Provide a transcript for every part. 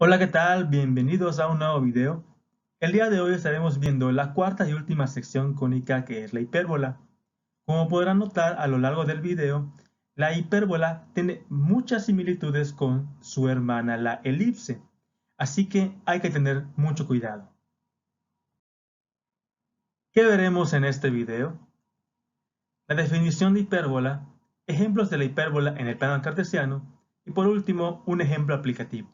Hola, ¿qué tal? Bienvenidos a un nuevo video. El día de hoy estaremos viendo la cuarta y última sección cónica que es la hipérbola. Como podrán notar a lo largo del video, la hipérbola tiene muchas similitudes con su hermana la elipse, así que hay que tener mucho cuidado. ¿Qué veremos en este video? La definición de hipérbola, ejemplos de la hipérbola en el plano cartesiano y por último un ejemplo aplicativo.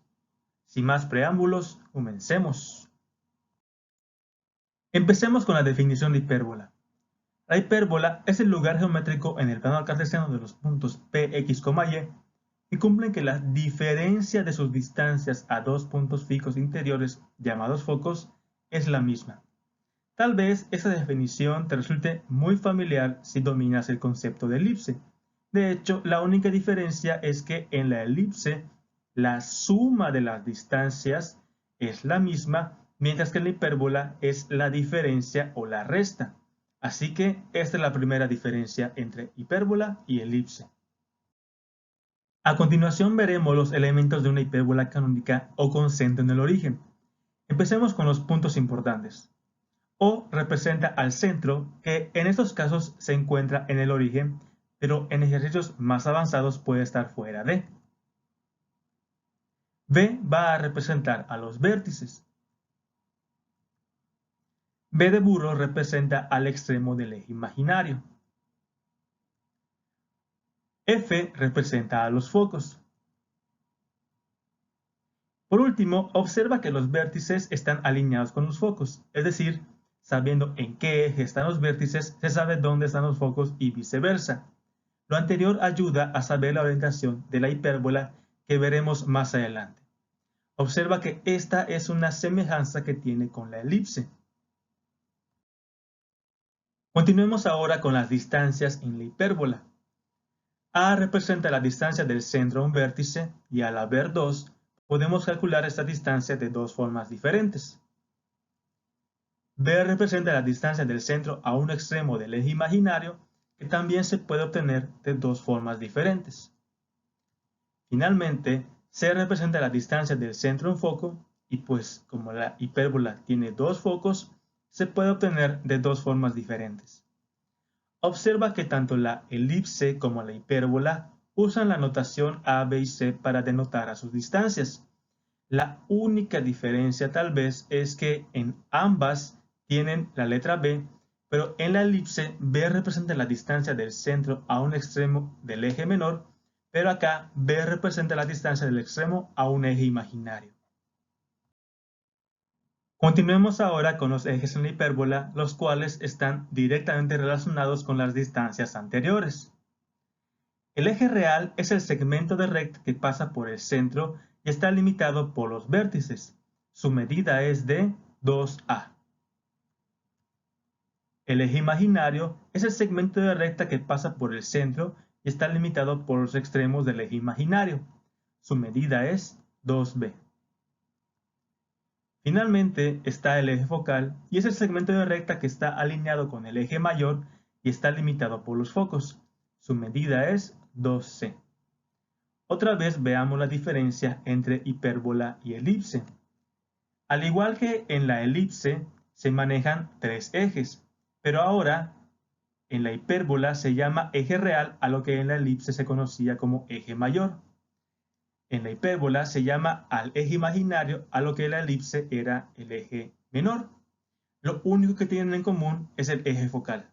Sin más preámbulos, comencemos. Empecemos con la definición de hipérbola. La hipérbola es el lugar geométrico en el plano cartesiano de los puntos P, X, Y y cumplen que la diferencia de sus distancias a dos puntos fijos interiores llamados focos es la misma. Tal vez esa definición te resulte muy familiar si dominas el concepto de elipse. De hecho, la única diferencia es que en la elipse la suma de las distancias es la misma, mientras que en la hipérbola es la diferencia o la resta. Así que esta es la primera diferencia entre hipérbola y elipse. A continuación veremos los elementos de una hipérbola canónica o con centro en el origen. Empecemos con los puntos importantes. O representa al centro, que en estos casos se encuentra en el origen, pero en ejercicios más avanzados puede estar fuera de. B va a representar a los vértices. B de burro representa al extremo del eje imaginario. F representa a los focos. Por último, observa que los vértices están alineados con los focos, es decir, sabiendo en qué eje están los vértices, se sabe dónde están los focos y viceversa. Lo anterior ayuda a saber la orientación de la hipérbola que veremos más adelante. Observa que esta es una semejanza que tiene con la elipse. Continuemos ahora con las distancias en la hipérbola. A representa la distancia del centro a un vértice y al haber dos, podemos calcular esta distancia de dos formas diferentes. B representa la distancia del centro a un extremo del eje imaginario, que también se puede obtener de dos formas diferentes. Finalmente, C representa la distancia del centro a un foco, y pues como la hipérbola tiene dos focos, se puede obtener de dos formas diferentes. Observa que tanto la elipse como la hipérbola usan la notación A, B y C para denotar a sus distancias. La única diferencia tal vez es que en ambas tienen la letra B, pero en la elipse B representa la distancia del centro a un extremo del eje menor, pero acá B representa la distancia del extremo a un eje imaginario. Continuemos ahora con los ejes en la hipérbola, los cuales están directamente relacionados con las distancias anteriores. El eje real es el segmento de recta que pasa por el centro y está limitado por los vértices. Su medida es de 2a. El eje imaginario es el segmento de recta que pasa por el centro y está limitado por los extremos del eje imaginario. Su medida es 2b. Finalmente está el eje focal y es el segmento de recta que está alineado con el eje mayor y está limitado por los focos. Su medida es 2c. Otra vez veamos la diferencia entre hipérbola y elipse. Al igual que en la elipse, se manejan tres ejes, pero ahora en la hipérbola se llama eje real a lo que en la elipse se conocía como eje mayor. En la hipérbola se llama al eje imaginario a lo que en la elipse era el eje menor. Lo único que tienen en común es el eje focal.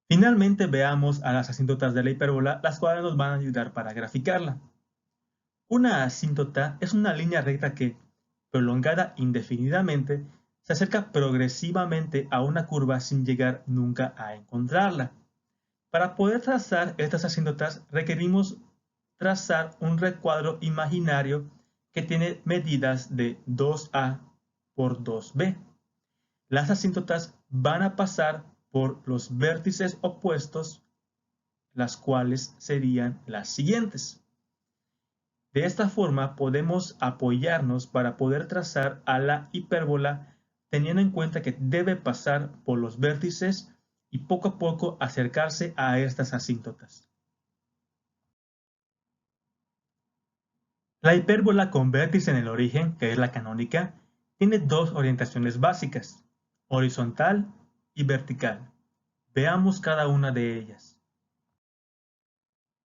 Finalmente veamos a las asíntotas de la hipérbola, las cuales nos van a ayudar para graficarla. Una asíntota es una línea recta que, prolongada indefinidamente, se acerca progresivamente a una curva sin llegar nunca a encontrarla. Para poder trazar estas asíntotas requerimos trazar un recuadro imaginario que tiene medidas de 2a por 2b. Las asíntotas van a pasar por los vértices opuestos, las cuales serían las siguientes. De esta forma podemos apoyarnos para poder trazar a la hipérbola teniendo en cuenta que debe pasar por los vértices y poco a poco acercarse a estas asíntotas. La hipérbola con vértice en el origen, que es la canónica, tiene dos orientaciones básicas, horizontal y vertical. Veamos cada una de ellas.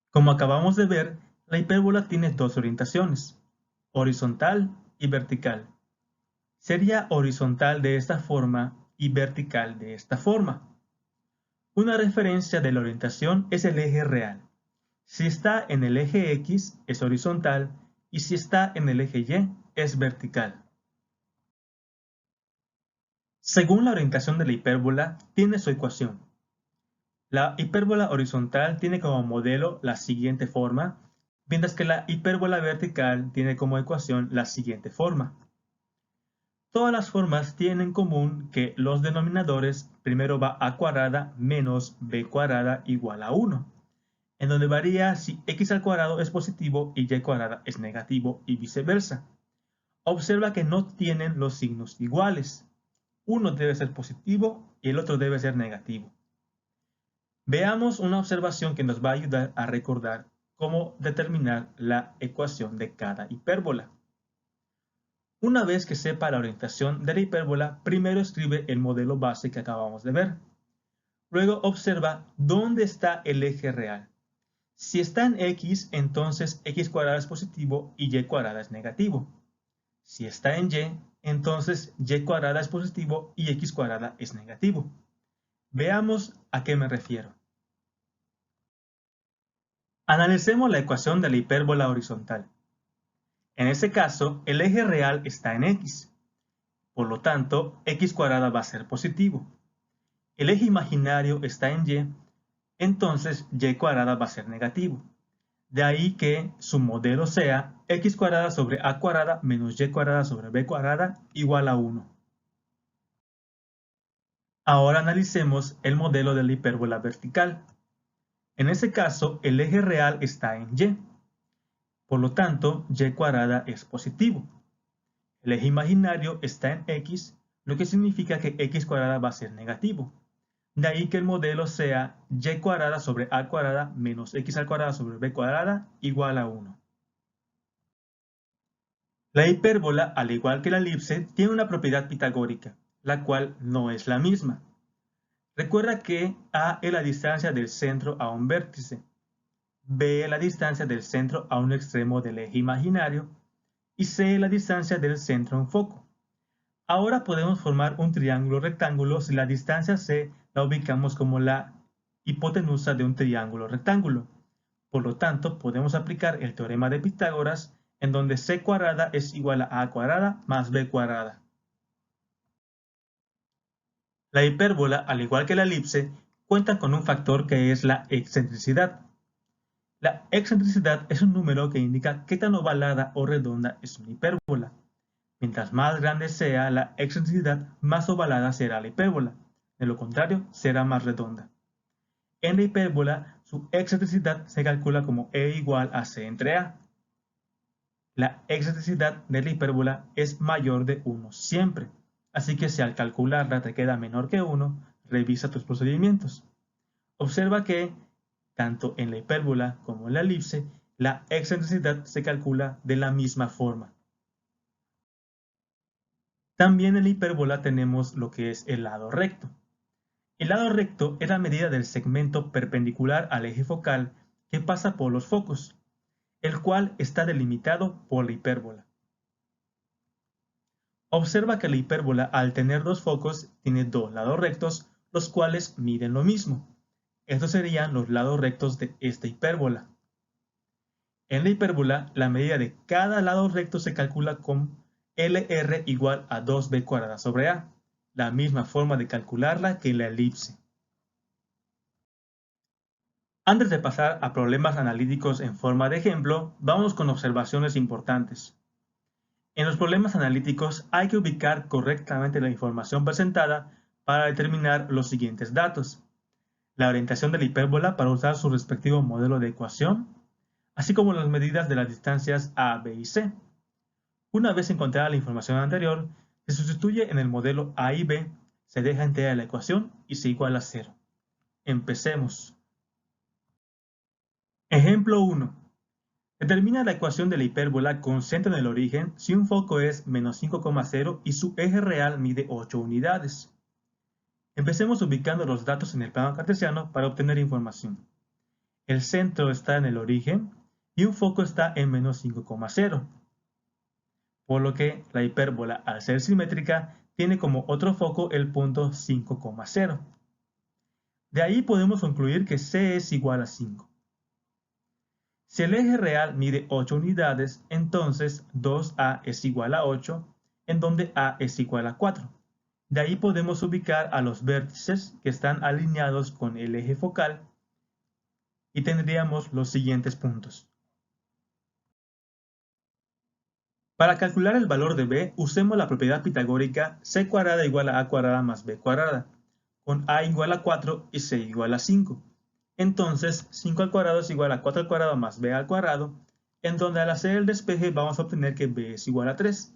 Como acabamos de ver, la hipérbola tiene dos orientaciones, horizontal y vertical. Sería horizontal de esta forma y vertical de esta forma. Una referencia de la orientación es el eje real. Si está en el eje X es horizontal y si está en el eje Y es vertical. Según la orientación de la hipérbola, tiene su ecuación. La hipérbola horizontal tiene como modelo la siguiente forma, mientras que la hipérbola vertical tiene como ecuación la siguiente forma. Todas las formas tienen en común que los denominadores primero va a cuadrada menos b cuadrada igual a 1, en donde varía si x al cuadrado es positivo y y cuadrada es negativo y viceversa. Observa que no tienen los signos iguales. Uno debe ser positivo y el otro debe ser negativo. Veamos una observación que nos va a ayudar a recordar cómo determinar la ecuación de cada hipérbola. Una vez que sepa la orientación de la hipérbola, primero escribe el modelo base que acabamos de ver. Luego observa dónde está el eje real. Si está en x, entonces x cuadrada es positivo y y cuadrada es negativo. Si está en y, entonces y cuadrada es positivo y x cuadrada es negativo. Veamos a qué me refiero. Analicemos la ecuación de la hipérbola horizontal. En este caso, el eje real está en x. Por lo tanto, x cuadrada va a ser positivo. El eje imaginario está en y, entonces y cuadrada va a ser negativo. De ahí que su modelo sea x cuadrada sobre a cuadrada menos y cuadrada sobre b cuadrada igual a 1. Ahora analicemos el modelo de la hipérbola vertical. En este caso, el eje real está en y. Por lo tanto, y cuadrada es positivo. El eje imaginario está en x, lo que significa que x cuadrada va a ser negativo. De ahí que el modelo sea y cuadrada sobre a cuadrada menos x al cuadrado sobre b cuadrada igual a 1. La hipérbola, al igual que la elipse, tiene una propiedad pitagórica, la cual no es la misma. Recuerda que a es la distancia del centro a un vértice, b es la distancia del centro a un extremo del eje imaginario y c es la distancia del centro a un foco. Ahora podemos formar un triángulo rectángulo si la distancia c la ubicamos como la hipotenusa de un triángulo rectángulo. Por lo tanto, podemos aplicar el teorema de Pitágoras, en donde c cuadrada es igual a cuadrada más b cuadrada. La hipérbola, al igual que la elipse, cuenta con un factor que es la excentricidad. La excentricidad es un número que indica qué tan ovalada o redonda es una hipérbola. Mientras más grande sea la excentricidad, más ovalada será la hipérbola. De lo contrario, será más redonda. En la hipérbola, su excentricidad se calcula como e igual a c entre a. La excentricidad de la hipérbola es mayor de 1 siempre, así que si al calcularla te queda menor que 1, revisa tus procedimientos. Observa que, tanto en la hipérbola como en la elipse, la excentricidad se calcula de la misma forma. También en la hipérbola tenemos lo que es el lado recto. El lado recto es la medida del segmento perpendicular al eje focal que pasa por los focos, el cual está delimitado por la hipérbola. Observa que la hipérbola, al tener dos focos, tiene dos lados rectos, los cuales miden lo mismo. Estos serían los lados rectos de esta hipérbola. En la hipérbola, la medida de cada lado recto se calcula con LR igual a 2b cuadrada sobre a, la misma forma de calcularla que en la elipse. Antes de pasar a problemas analíticos en forma de ejemplo, vamos con observaciones importantes. En los problemas analíticos hay que ubicar correctamente la información presentada para determinar los siguientes datos: la orientación de la hipérbola para usar su respectivo modelo de ecuación, así como las medidas de las distancias a, b y c. Una vez encontrada la información anterior, se sustituye en el modelo a y b, se deja entera la ecuación y se iguala a 0. Empecemos. Ejemplo 1. Determina la ecuación de la hipérbola con centro en el origen si un foco es menos 5,0 y su eje real mide 8 unidades. Empecemos ubicando los datos en el plano cartesiano para obtener información. El centro está en el origen y un foco está en menos 5,0. Por lo que la hipérbola, al ser simétrica, tiene como otro foco el punto 5,0. De ahí podemos concluir que C es igual a 5. Si el eje real mide 8 unidades, entonces 2A es igual a 8, en donde A es igual a 4. De ahí podemos ubicar a los vértices que están alineados con el eje focal y tendríamos los siguientes puntos. Para calcular el valor de b, usemos la propiedad pitagórica c cuadrada igual a a cuadrada más b cuadrada, con a igual a 4 y c igual a 5. Entonces, 5 al cuadrado es igual a 4 al cuadrado más b al cuadrado, en donde al hacer el despeje vamos a obtener que b es igual a 3.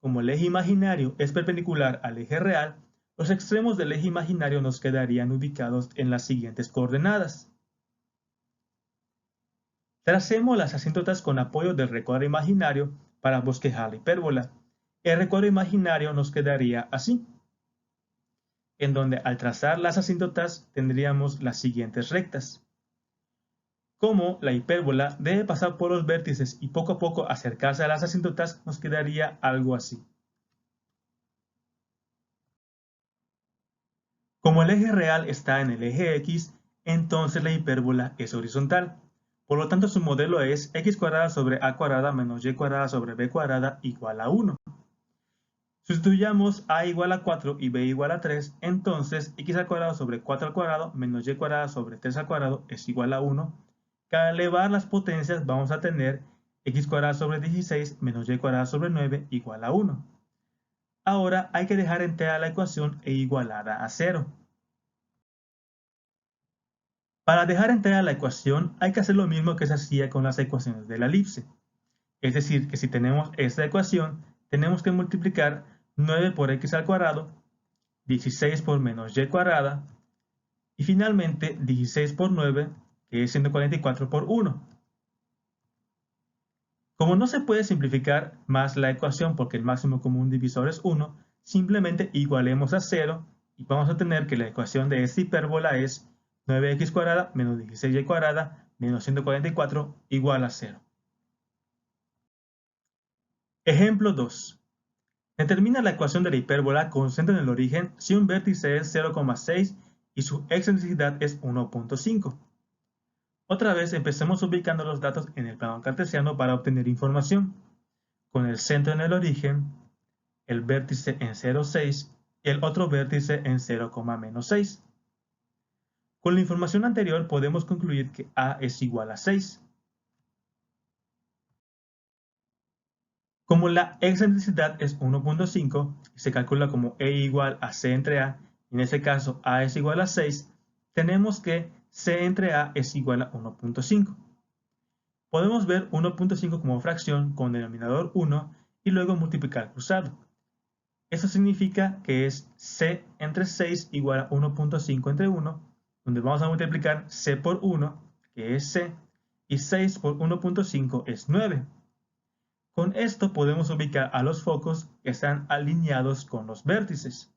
Como el eje imaginario es perpendicular al eje real, los extremos del eje imaginario nos quedarían ubicados en las siguientes coordenadas. Tracemos las asíntotas con apoyo del recuadro imaginario para bosquejar la hipérbola. El recuadro imaginario nos quedaría así, en donde al trazar las asíntotas tendríamos las siguientes rectas. Como la hipérbola debe pasar por los vértices y poco a poco acercarse a las asíntotas, nos quedaría algo así. Como el eje real está en el eje X, entonces la hipérbola es horizontal. Por lo tanto, su modelo es x cuadrada sobre a cuadrada menos y cuadrada sobre b cuadrada igual a 1. Sustituyamos a igual a 4 y b igual a 3, entonces x al cuadrado sobre 4 al cuadrado menos y cuadrada sobre 3 al cuadrado es igual a 1. Que al elevar las potencias vamos a tener x cuadrada sobre 16 menos y cuadrada sobre 9 igual a 1. Ahora hay que dejar entera la ecuación e igualada a 0. Para dejar entera la ecuación hay que hacer lo mismo que se hacía con las ecuaciones de la elipse. Es decir, que si tenemos esta ecuación, tenemos que multiplicar 9 por x al cuadrado, 16 por menos y cuadrada, y finalmente 16 por 9, que es 144 por 1. Como no se puede simplificar más la ecuación porque el máximo común divisor es 1, simplemente igualemos a 0 y vamos a tener que la ecuación de esta hipérbola es 9x cuadrada menos 16y cuadrada menos 144 igual a 0. Ejemplo 2. Determina la ecuación de la hipérbola con centro en el origen si un vértice es 0,6 y su excentricidad es 1,5. Otra vez empecemos ubicando los datos en el plano cartesiano para obtener información. Con el centro en el origen, el vértice en 0,6 y el otro vértice en 0,6. Con la información anterior podemos concluir que a es igual a 6. Como la excentricidad es 1,5 y se calcula como e igual a c entre a, y en este caso a es igual a 6, tenemos que c entre a es igual a 1,5. Podemos ver 1,5 como fracción con denominador 1 y luego multiplicar cruzado. Eso significa que es c entre 6 igual a 1,5 entre 1, donde vamos a multiplicar c por 1, que es c, y 6 por 1,5 es 9. Con esto podemos ubicar a los focos que están alineados con los vértices.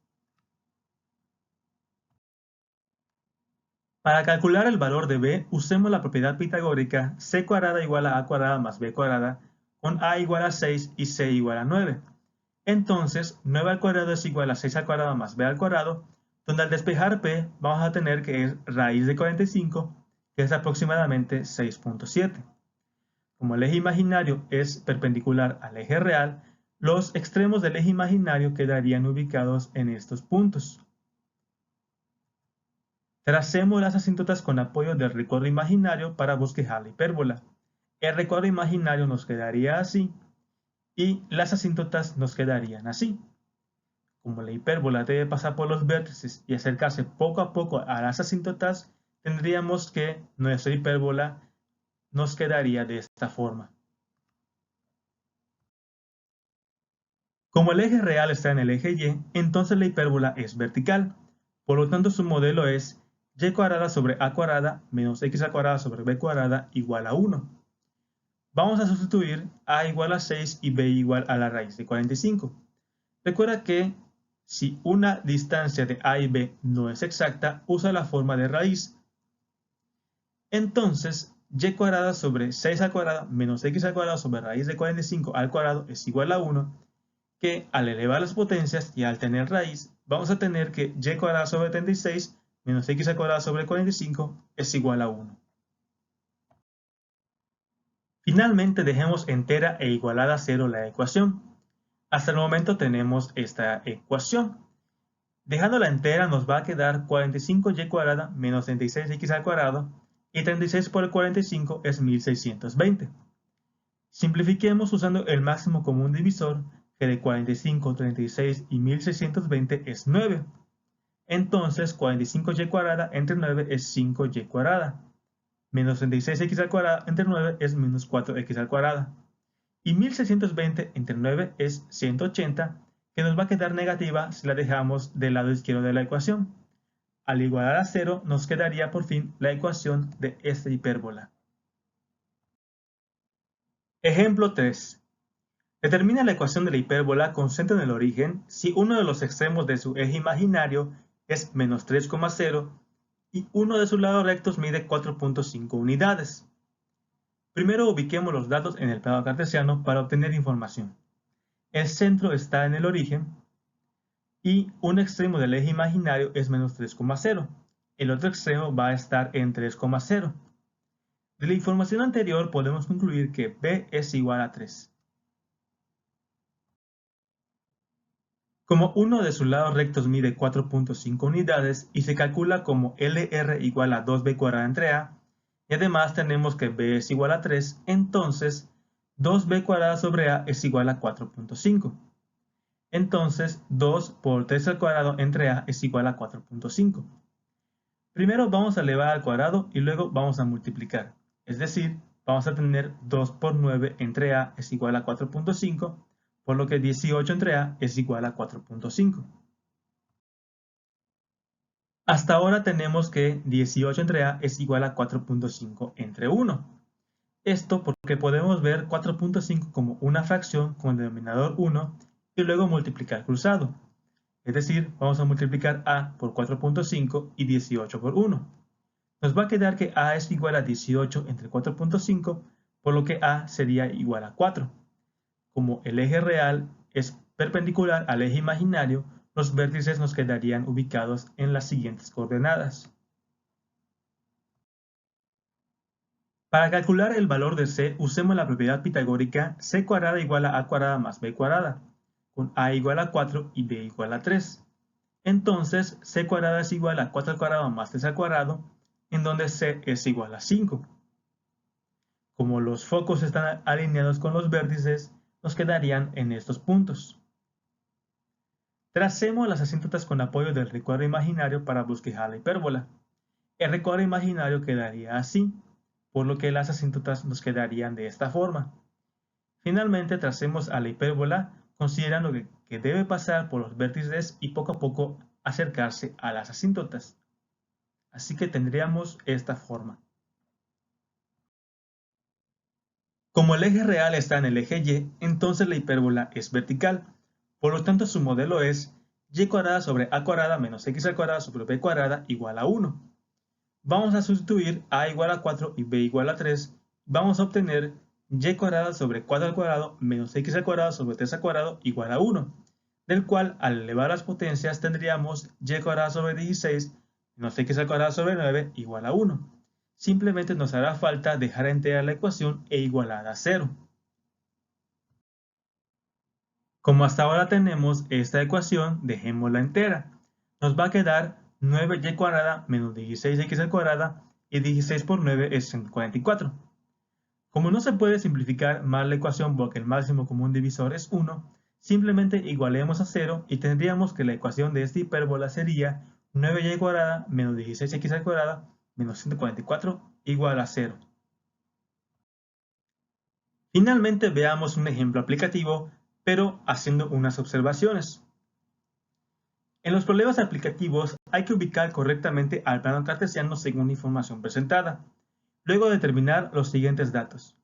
Para calcular el valor de b, usemos la propiedad pitagórica c cuadrada igual a cuadrada más b cuadrada, con a igual a 6 y c igual a 9. Entonces, 9 al cuadrado es igual a 6 al cuadrado más b al cuadrado, donde al despejar p vamos a tener que es raíz de 45, que es aproximadamente 6,7. Como el eje imaginario es perpendicular al eje real, los extremos del eje imaginario quedarían ubicados en estos puntos. Tracemos las asíntotas con apoyo del recuadro imaginario para bosquejar la hipérbola. El recuadro imaginario nos quedaría así y las asíntotas nos quedarían así. Como la hipérbola debe pasar por los vértices y acercarse poco a poco a las asíntotas, tendríamos que nuestra hipérbola nos quedaría de esta forma. Como el eje real está en el eje Y, entonces la hipérbola es vertical. Por lo tanto, su modelo es y cuadrada sobre a cuadrada menos x al cuadrado sobre b cuadrada igual a 1. Vamos a sustituir a igual a 6 y b igual a la raíz de 45. Recuerda que si una distancia de a y b no es exacta, usa la forma de raíz. Entonces, y cuadrada sobre 6 al cuadrado menos x al cuadrado sobre raíz de 45 al cuadrado es igual a 1, que al elevar las potencias y al tener raíz, vamos a tener que y cuadrada sobre 36 menos x al cuadrado sobre 45 es igual a 1. Finalmente dejemos entera e igualada a 0 la ecuación. Hasta el momento tenemos esta ecuación. Dejándola entera nos va a quedar 45y cuadrada menos 36x al cuadrado y 36 por el 45 es 1620. Simplifiquemos usando el máximo común divisor, que de 45, 36 y 1620 es 9. Entonces 45y cuadrada entre 9 es 5y cuadrada. Menos 36x al cuadrado entre 9 es menos 4x al cuadrado. Y 1620 entre 9 es 180, que nos va a quedar negativa si la dejamos del lado izquierdo de la ecuación. Al igualar a 0 nos quedaría por fin la ecuación de esta hipérbola. Ejemplo 3. Determina la ecuación de la hipérbola con centro en el origen si uno de los extremos de su eje imaginario es menos 3,0 y uno de sus lados rectos mide 4,5 unidades. Primero ubiquemos los datos en el plano cartesiano para obtener información. El centro está en el origen y un extremo del eje imaginario es menos 3,0. El otro extremo va a estar en 3,0. De la información anterior podemos concluir que b es igual a 3. Como uno de sus lados rectos mide 4,5 unidades y se calcula como LR igual a 2b cuadrada entre a, y además tenemos que b es igual a 3, entonces 2b cuadrada sobre a es igual a 4,5. Entonces 2 por 3 al cuadrado entre a es igual a 4,5. Primero vamos a elevar al cuadrado y luego vamos a multiplicar. Es decir, vamos a tener 2 por 9 entre a es igual a 4,5, por lo que 18 entre a es igual a 4,5. Hasta ahora tenemos que 18 entre a es igual a 4,5 entre 1. Esto porque podemos ver 4,5 como una fracción con denominador 1 y luego multiplicar cruzado. Es decir, vamos a multiplicar a por 4,5 y 18 por 1. Nos va a quedar que a es igual a 18 entre 4,5, por lo que a sería igual a 4. Como el eje real es perpendicular al eje imaginario, los vértices nos quedarían ubicados en las siguientes coordenadas. Para calcular el valor de c, usemos la propiedad pitagórica c cuadrada igual a cuadrada más b cuadrada, con a igual a 4 y b igual a 3. Entonces, c cuadrada es igual a 4 al cuadrado más 3 al cuadrado, en donde c es igual a 5. Como los focos están alineados con los vértices, nos quedarían en estos puntos. Tracemos las asíntotas con apoyo del recuadro imaginario para bosquejar la hipérbola. El recuadro imaginario quedaría así, por lo que las asíntotas nos quedarían de esta forma. Finalmente tracemos a la hipérbola considerando que debe pasar por los vértices y poco a poco acercarse a las asíntotas. Así que tendríamos esta forma. Como el eje real está en el eje Y, entonces la hipérbola es vertical. Por lo tanto, su modelo es y cuadrada sobre a cuadrada menos x al cuadrado sobre b cuadrada igual a 1. Vamos a sustituir a igual a 4 y b igual a 3. Vamos a obtener y cuadrada sobre 4 al cuadrado menos x al cuadrado sobre 3 al cuadrado igual a 1, del cual al elevar las potencias tendríamos y cuadrada sobre 16 menos x al cuadrado sobre 9 igual a 1. Simplemente nos hará falta dejar entera la ecuación e igualarla a 0. Como hasta ahora tenemos esta ecuación, dejémosla entera. Nos va a quedar 9y cuadrada menos 16x al cuadrado y 16 por 9 es 144. Como no se puede simplificar más la ecuación porque el máximo común divisor es 1, simplemente igualemos a 0 y tendríamos que la ecuación de esta hipérbola sería 9y cuadrada menos 16x al cuadrado menos 144 igual a 0. Finalmente veamos un ejemplo aplicativo, pero haciendo unas observaciones. En los problemas aplicativos hay que ubicar correctamente al plano cartesiano según la información presentada. Luego determinar los siguientes datos.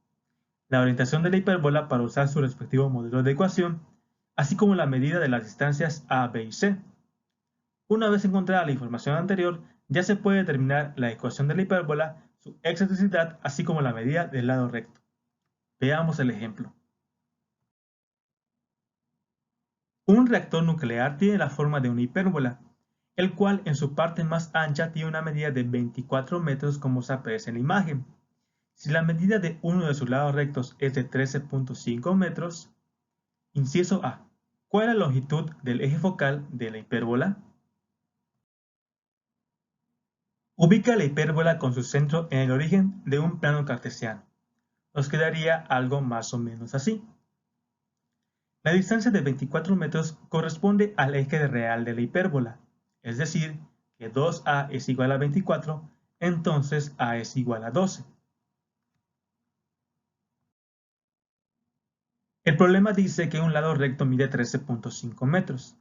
la orientación de la hipérbola para usar su respectivo modelo de ecuación, así como la medida de las distancias A, B y C. Una vez encontrada la información anterior, ya se puede determinar la ecuación de la hipérbola, su excentricidad, así como la medida del lado recto. Veamos el ejemplo. Un reactor nuclear tiene la forma de una hipérbola, el cual en su parte más ancha tiene una medida de 24 metros como se aprecia en la imagen. Si la medida de uno de sus lados rectos es de 13.5 metros, inciso A, ¿cuál es la longitud del eje focal de la hipérbola? Ubica la hipérbola con su centro en el origen de un plano cartesiano. Nos quedaría algo más o menos así. La distancia de 24 metros corresponde al eje real de la hipérbola, es decir, que 2a es igual a 24, entonces a es igual a 12. El problema dice que un lado recto mide 13.5 metros.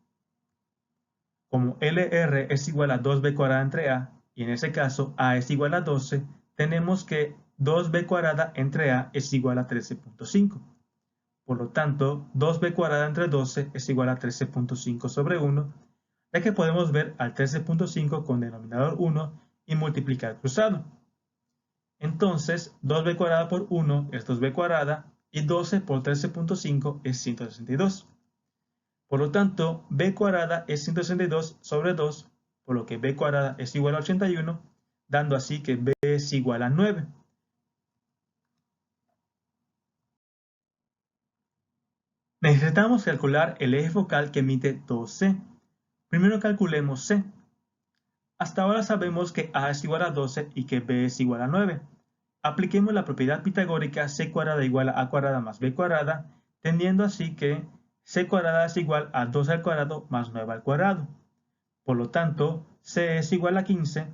Como LR es igual a 2b cuadrada entre a, y en ese caso a es igual a 12, tenemos que 2b cuadrada entre a es igual a 13.5. Por lo tanto, 2b cuadrada entre 12 es igual a 13.5 sobre 1, ya que podemos ver al 13.5 con denominador 1 y multiplicar cruzado. Entonces, 2b cuadrada por 1 es 2b cuadrada y 12 por 13.5 es 162. Por lo tanto, b cuadrada es 162 sobre 2, por lo que b cuadrada es igual a 81, dando así que b es igual a 9. Necesitamos calcular el eje focal que mide 2c. Primero calculemos c. Hasta ahora sabemos que a es igual a 12 y que b es igual a 9. Apliquemos la propiedad pitagórica c cuadrada igual a cuadrada más b cuadrada, teniendo así que c cuadrada es igual a 2 al cuadrado más 9 al cuadrado. Por lo tanto, c es igual a 15,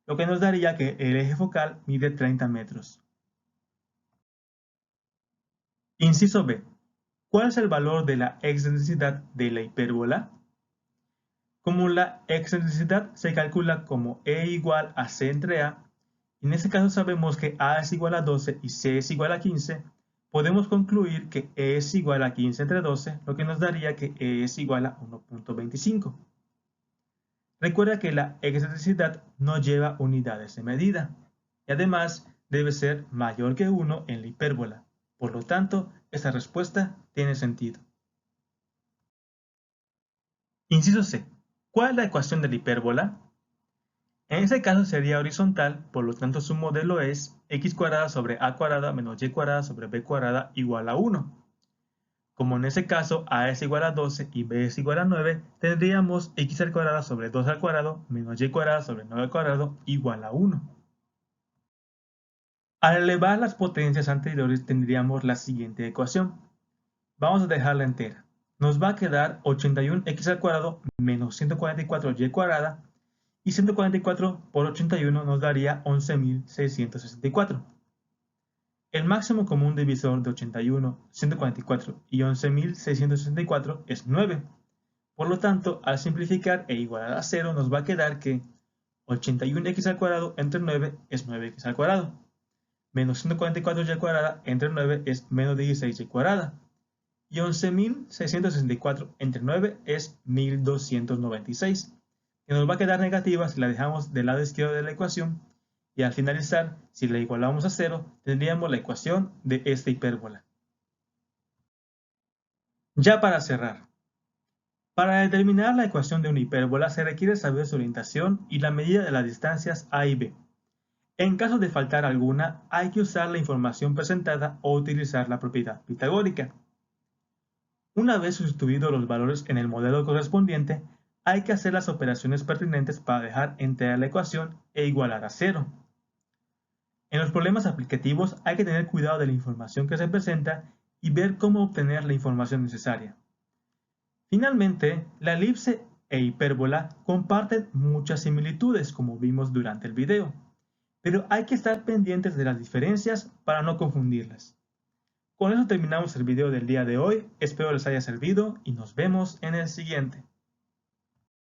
lo que nos daría que el eje focal mide 30 metros. Inciso B. ¿Cuál es el valor de la excentricidad de la hipérbola? Como la excentricidad se calcula como E igual a C entre A, y en este caso sabemos que A es igual a 12 y C es igual a 15, podemos concluir que E es igual a 15 entre 12, lo que nos daría que E es igual a 1.25. Recuerda que la excentricidad no lleva unidades de medida, y además debe ser mayor que 1 en la hipérbola. Por lo tanto, esta respuesta tiene sentido. Inciso C. ¿Cuál es la ecuación de la hipérbola? En este caso sería horizontal, por lo tanto su modelo es x cuadrada sobre a cuadrada menos y cuadrada sobre b cuadrada igual a 1. Como en ese caso a es igual a 12 y b es igual a 9, tendríamos x al cuadrado sobre 2 al cuadrado menos y cuadrada sobre 9 al cuadrado igual a 1. Al elevar las potencias anteriores tendríamos la siguiente ecuación. Vamos a dejarla entera. Nos va a quedar 81x al cuadrado menos 144y cuadrada, y 144 por 81 nos daría 11.664. El máximo común divisor de 81, 144 y 11.664 es 9. Por lo tanto, al simplificar e igualar a 0 nos va a quedar que 81x al cuadrado entre 9 es 9x al cuadrado, menos 144y cuadrada entre 9 es menos 16y cuadrada, y 11.664 entre 9 es 1.296, que nos va a quedar negativa si la dejamos del lado izquierdo de la ecuación, y al finalizar, si la igualamos a 0, tendríamos la ecuación de esta hipérbola. Ya para cerrar, para determinar la ecuación de una hipérbola se requiere saber su orientación y la medida de las distancias a y b. En caso de faltar alguna, hay que usar la información presentada o utilizar la propiedad pitagórica. Una vez sustituidos los valores en el modelo correspondiente, hay que hacer las operaciones pertinentes para dejar entera la ecuación e igualar a 0. En los problemas aplicativos hay que tener cuidado de la información que se presenta y ver cómo obtener la información necesaria. Finalmente, la elipse e hipérbola comparten muchas similitudes como vimos durante el video, pero hay que estar pendientes de las diferencias para no confundirlas. Con eso terminamos el video del día de hoy, espero les haya servido y nos vemos en el siguiente.